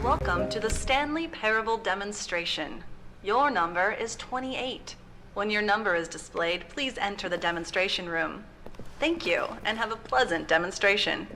Welcome to the Stanley Parable demonstration. Your number is 28. When your number is displayed, please enter the demonstration room. Thank you, and have a pleasant demonstration.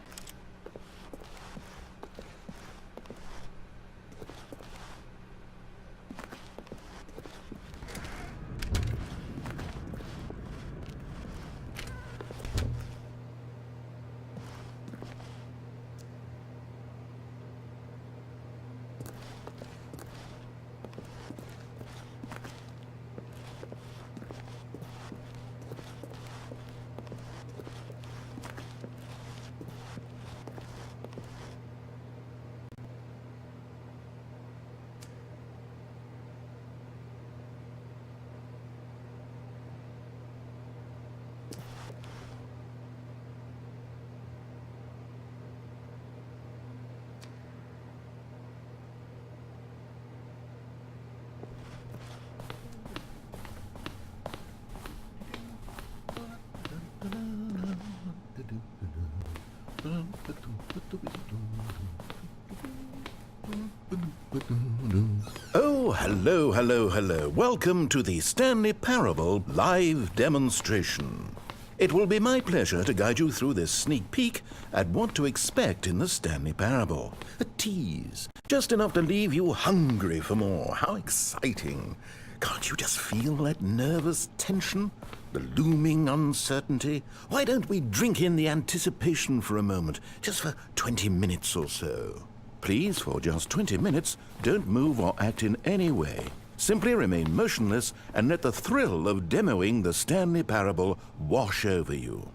Oh, hello. Welcome to the Stanley Parable live demonstration. It will be my pleasure to guide you through this sneak peek at what to expect in the Stanley Parable. A tease, just enough to leave you hungry for more. How exciting. Can't you just feel that nervous tension? The looming uncertainty? Why don't we drink in the anticipation for a moment, just for 20 minutes or so? Please, for just 20 minutes, don't move or act in any way. Simply remain motionless and let the thrill of demoing the Stanley Parable wash over you.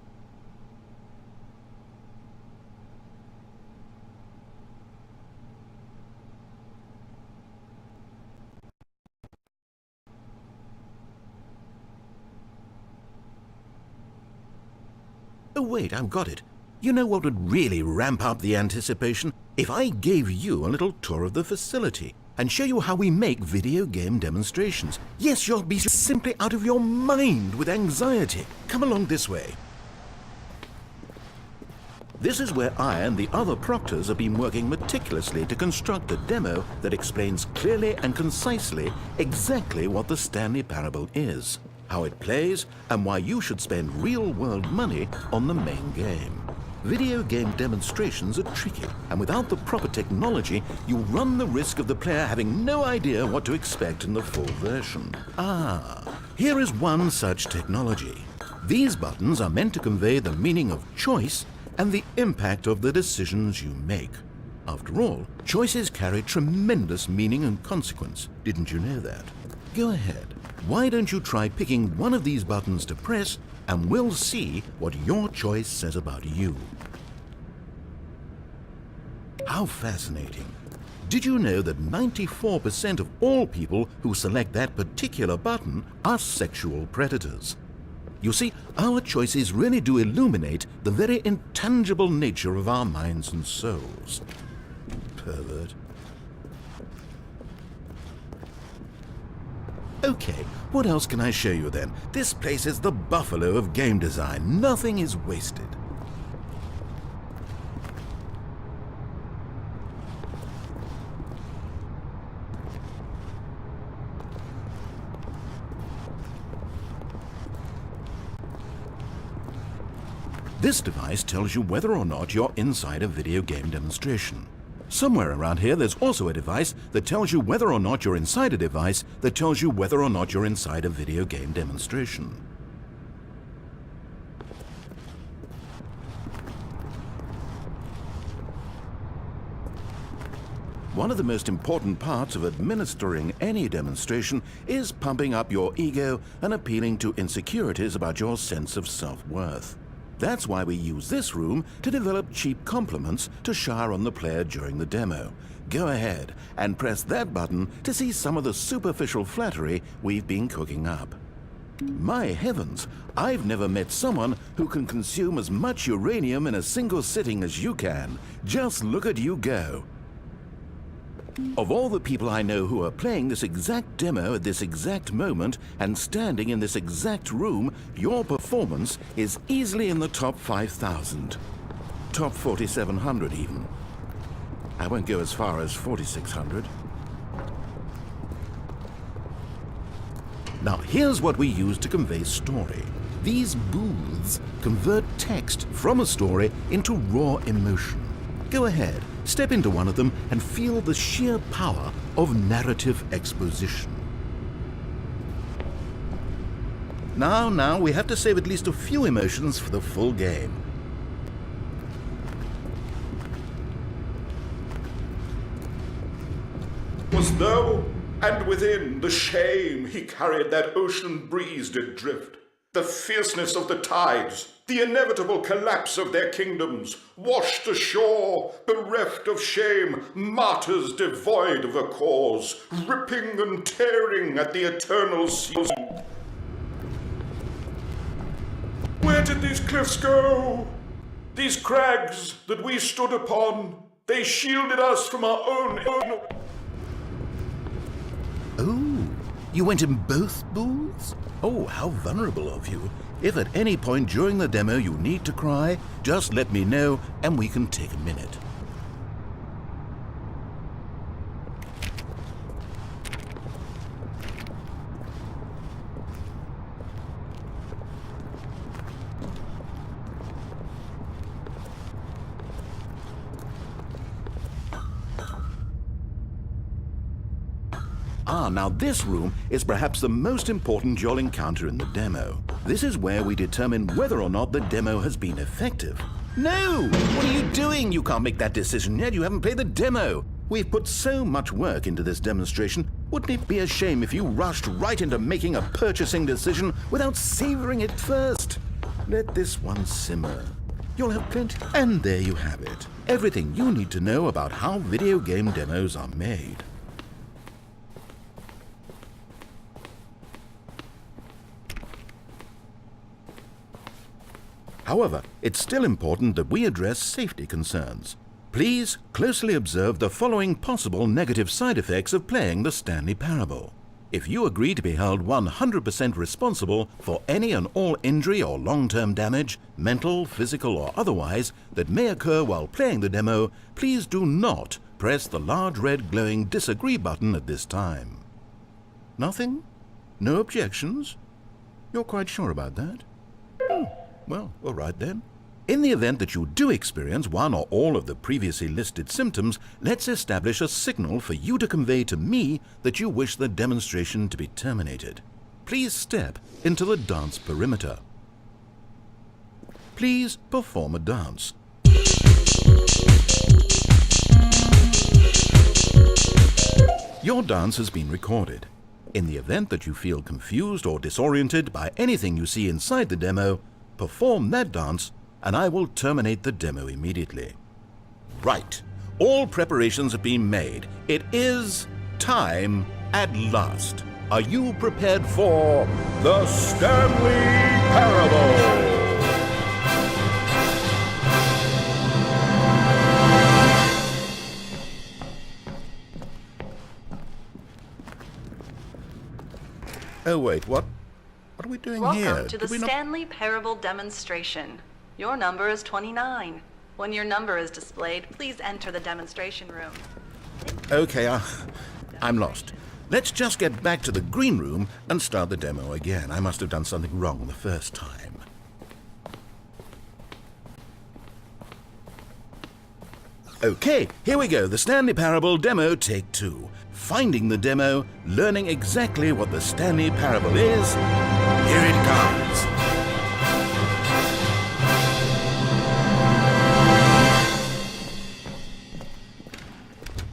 Oh wait, I've got it. You know what would really ramp up the anticipation? If I gave you a little tour of the facility and show you how we make video game demonstrations. Yes, you'll be simply out of your mind with anxiety. Come along this way. This is where I and the other proctors have been working meticulously to construct a demo that explains clearly and concisely exactly what the Stanley Parable is, how it plays, and why you should spend real-world money on the main game. Video game demonstrations are tricky, and without the proper technology, you run the risk of the player having no idea what to expect in the full version. Here is one such technology. These buttons are meant to convey the meaning of choice and the impact of the decisions you make. After all, choices carry tremendous meaning and consequence. Didn't you know that? Go ahead. Why don't you try picking one of these buttons to press, and we'll see what your choice says about you. How fascinating. Did you know that 94% of all people who select that particular button are sexual predators? You see, our choices really do illuminate the very intangible nature of our minds and souls. Pervert. Okay, what else can I show you then? This place is the buffalo of game design. Nothing is wasted. This device tells you whether or not you're inside a video game demonstration. Somewhere around here there's also a device that tells you whether or not you're inside a device that tells you whether or not you're inside a video game demonstration. One of the most important parts of administering any demonstration is pumping up your ego and appealing to insecurities about your sense of self-worth. That's why we use this room to develop cheap compliments to shower on the player during the demo. Go ahead and press that button to see some of the superficial flattery we've been cooking up. My heavens, I've never met someone who can consume as much uranium in a single sitting as you can. Just look at you go. Of all the people I know who are playing this exact demo at this exact moment and standing in this exact room, your performance is easily in the top 5,000. Top 4,700 even. I won't go as far as 4,600. Now, here's what we use to convey story. These booths convert text from a story into raw emotion. Go ahead, step into one of them and feel the sheer power of narrative exposition. Now, we have to save at least a few emotions for the full game. Was thou, and within the shame he carried that ocean breeze did drift, the fierceness of the tides, the inevitable collapse of their kingdoms, washed ashore, bereft of shame, martyrs devoid of a cause, ripping and tearing at the eternal seas. Where did these cliffs go? These crags that we stood upon, they shielded us from our own. Oh, you went in both booths? Oh, how vulnerable of you. If at any point during the demo you need to cry, just let me know and we can take a minute. Now this room is perhaps the most important you'll encounter in the demo. This is where we determine whether or not the demo has been effective. No! What are you doing? You can't make that decision yet. You haven't played the demo. We've put so much work into this demonstration. Wouldn't it be a shame if you rushed right into making a purchasing decision without savoring it first? Let this one simmer. You'll have plenty. And there you have it. Everything you need to know about how video game demos are made. However, it's still important that we address safety concerns. Please closely observe the following possible negative side effects of playing the Stanley Parable. If you agree to be held 100% responsible for any and all injury or long-term damage, mental, physical or otherwise, that may occur while playing the demo, please do not press the large red glowing disagree button at this time. Nothing? No objections? You're quite sure about that? Well, all right then. In the event that you do experience one or all of the previously listed symptoms, let's establish a signal for you to convey to me that you wish the demonstration to be terminated. Please step into the dance perimeter. Please perform a dance. Your dance has been recorded. In the event that you feel confused or disoriented by anything you see inside the demo, perform that dance, and I will terminate the demo immediately. Right. All preparations have been made. It is time at last. Are you prepared for the Stanley Parable? Oh, wait, what? What are we doing here? Welcome to the Stanley Parable demonstration. Your number is 29. When your number is displayed, please enter the demonstration room. Okay, I'm lost. Let's just get back to the green room and start the demo again. I must have done something wrong the first time. Okay, here we go. The Stanley Parable demo, take 2. Finding the demo, learning exactly what the Stanley Parable is. Here it comes.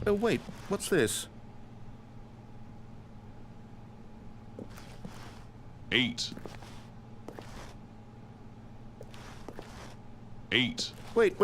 Oh, wait, what's this? 8. 8. Wait.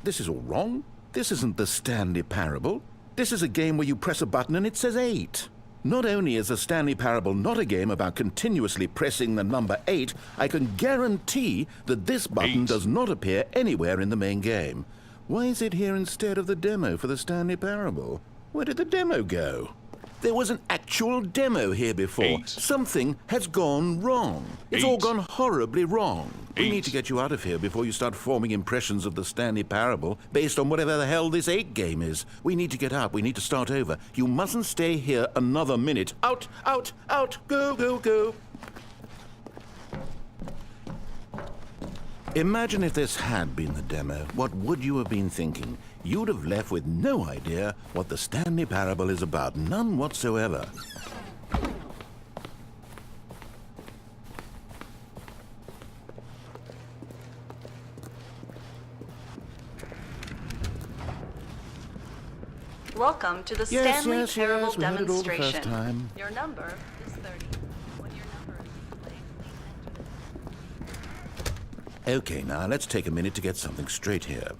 This is all wrong. This isn't the Stanley Parable. This is a game where you press a button and it says 8. Not only is the Stanley Parable not a game about continuously pressing the number 8, I can guarantee that this button 8. does not appear anywhere in the main game. Why is it here instead of the demo for the Stanley Parable? Where did the demo go? There was an actual demo here before. 8. Something has gone wrong. It's all 8. gone horribly wrong. We 8. need to get you out of here before you start forming impressions of the Stanley Parable based on whatever the hell this 8 game is. We need to get out. We need to start over. You mustn't stay here another minute. Out, out, out. Go, go, go. Imagine if this had been the demo. What would you have been thinking? You'd have left with no idea what the Stanley Parable is about. None whatsoever. Welcome to the Yes, Stanley yes, Parable yes, we heard it all the first demonstration. time. Your number is 30. When your number is displayed, please enter the... Okay, now let's take a minute to get something straight here.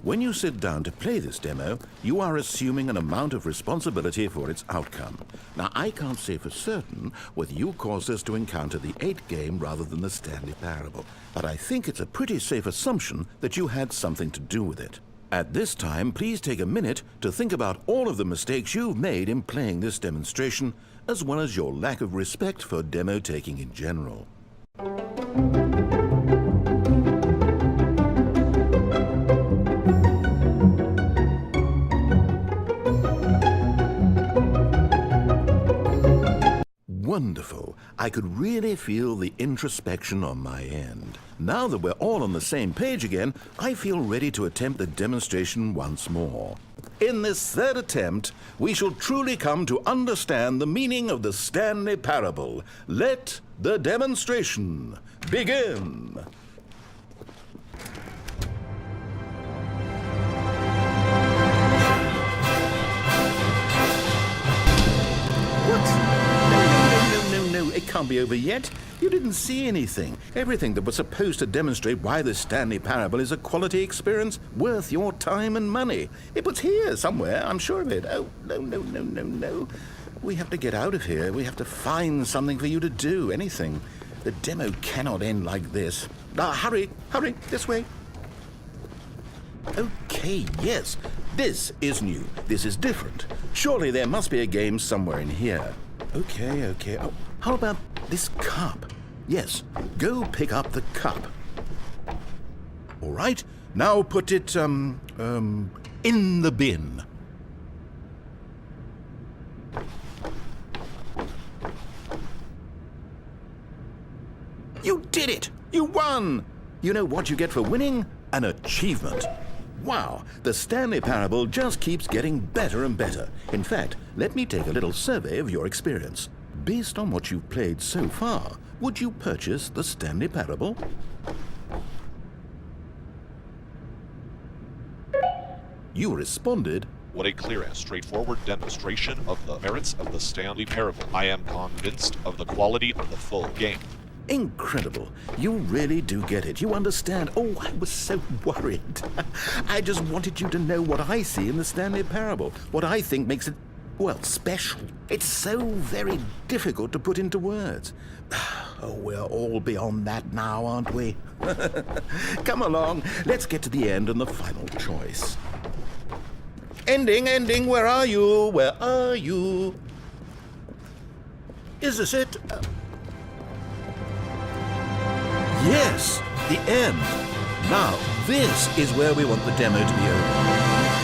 When you sit down to play this demo, you are assuming an amount of responsibility for its outcome. Now, I can't say for certain whether you caused us to encounter the 8 game rather than the Stanley Parable, but I think it's a pretty safe assumption that you had something to do with it. At this time, please take a minute to think about all of the mistakes you've made in playing this demonstration, as well as your lack of respect for demo taking in general. Wonderful. I could really feel the introspection on my end. Now that we're all on the same page again, I feel ready to attempt the demonstration once more. In this third attempt, we shall truly come to understand the meaning of the Stanley Parable. Let the demonstration begin. No, it can't be over yet. You didn't see anything. Everything that was supposed to demonstrate why the Stanley Parable is a quality experience worth your time and money. It was here somewhere, I'm sure of it. Oh, no. We have to get out of here. We have to find something for you to do, anything. The demo cannot end like this. Hurry, this way. Okay, yes, this is new. This is different. Surely there must be a game somewhere in here. Okay. Oh, how about this cup? Yes, go pick up the cup. All right, now put it, in the bin. You did it! You won! You know what you get for winning? An achievement. Wow, the Stanley Parable just keeps getting better and better. In fact, let me take a little survey of your experience. Based on what you've played so far, would you purchase the Stanley Parable? You responded, What a clear and straightforward demonstration of the merits of the Stanley Parable. I am convinced of the quality of the full game. incredible. You really do get it. You understand. Oh, I was so worried. I just wanted you to know what I see in the Stanley Parable, what I think makes it, well, special. It's so very difficult to put into words. Oh, we're all beyond that now, aren't we? Come along, let's get to the end and the final choice. Ending, where are you? Where are you? Is this it? Yes, the end. Now, this is where we want the demo to be over.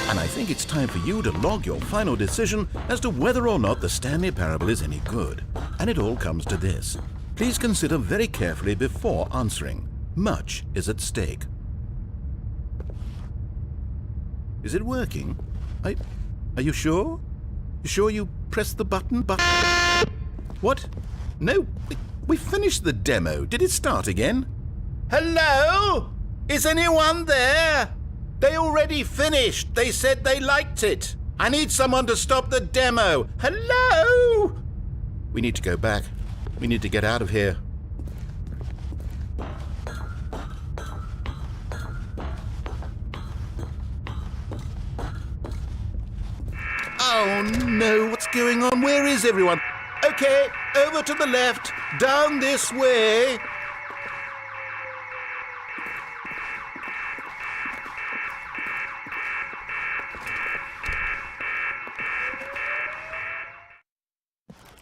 And I think it's time for you to log your final decision as to whether or not the Stanley Parable is any good. And it all comes to this. Please consider very carefully before answering. Much is at stake. Is it working? Are you sure? You sure you pressed the button? What? No, we finished the demo. Did it start again? Hello? Is anyone there? They already finished. They said they liked it. I need someone to stop the demo. Hello? We need to go back. We need to get out of here. Oh no, what's going on? Where is everyone? Okay, over to the left, down this way.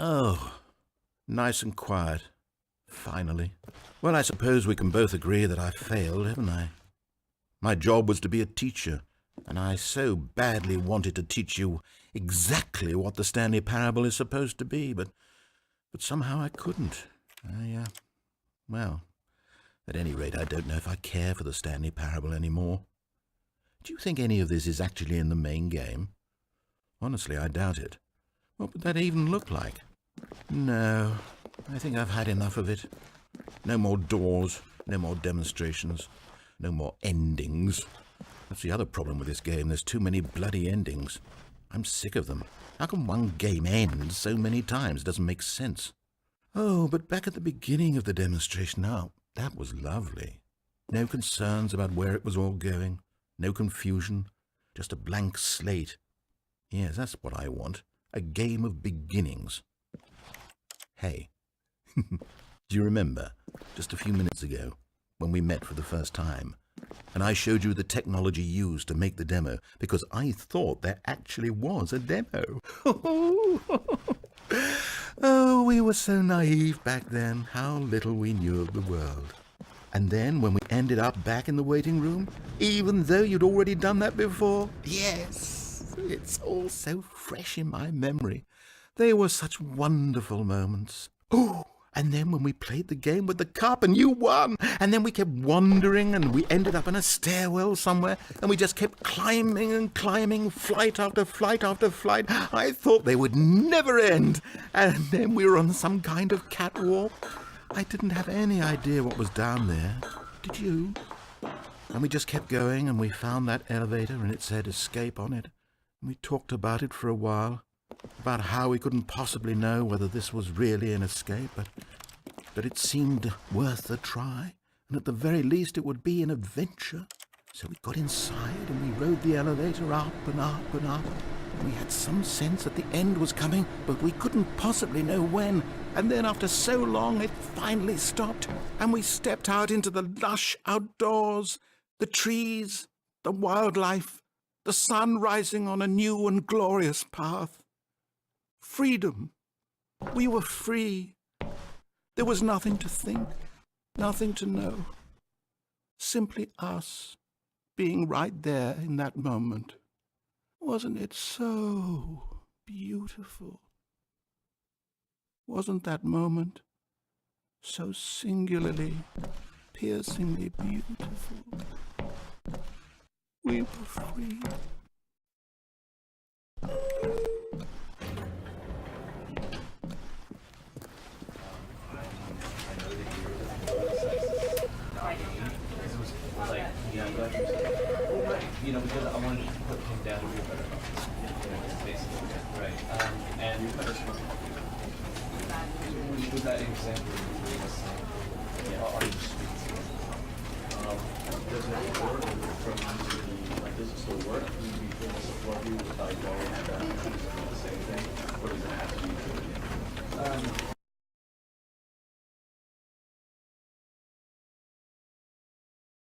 Oh, nice and quiet. Finally. Well, I suppose we can both agree that I failed, haven't I? My job was to be a teacher, and I so badly wanted to teach you exactly what the Stanley Parable is supposed to be, but somehow I couldn't. Well, at any rate, I don't know if I care for the Stanley Parable anymore. Do you think any of this is actually in the main game? Honestly, I doubt it. What would that even look like? No, I think I've had enough of it. No more doors, no more demonstrations, no more endings. That's the other problem with this game. There's too many bloody endings. I'm sick of them. How can one game end so many times? It doesn't make sense. Oh, but back at the beginning of the demonstration, now, that was lovely. No concerns about where it was all going. No confusion. Just a blank slate. Yes, that's what I want. A game of beginnings. Hey, do you remember, just a few minutes ago, when we met for the first time, and I showed you the technology used to make the demo, because I thought there actually was a demo. Oh, we were so naive back then. How little we knew of the world. And then, when we ended up back in the waiting room, even though you'd already done that before, yes, it's all so fresh in my memory. They were such wonderful moments. Oh, and then when we played the game with the cup and you won, and then we kept wandering and we ended up in a stairwell somewhere, and we just kept climbing and climbing, flight after flight after flight. I thought they would never end. And then we were on some kind of catwalk. I didn't have any idea what was down there. Did you? And we just kept going, and we found that elevator, and it said escape on it. And we talked about it for a while, about how we couldn't possibly know whether this was really an escape, but it seemed worth a try, and at the very least it would be an adventure. So we got inside, and we rode the elevator up and up and up. We had some sense that the end was coming, but we couldn't possibly know when. And then after so long, it finally stopped, and we stepped out into the lush outdoors, the trees, the wildlife, the sun rising on a new and glorious path. Freedom. We were free. There was nothing to think, nothing to know. Simply us being right there in that moment. Wasn't it so beautiful? Wasn't that moment so singularly, piercingly beautiful? We were free. Because I wanted to put him down to be a better basically, right? And with that example,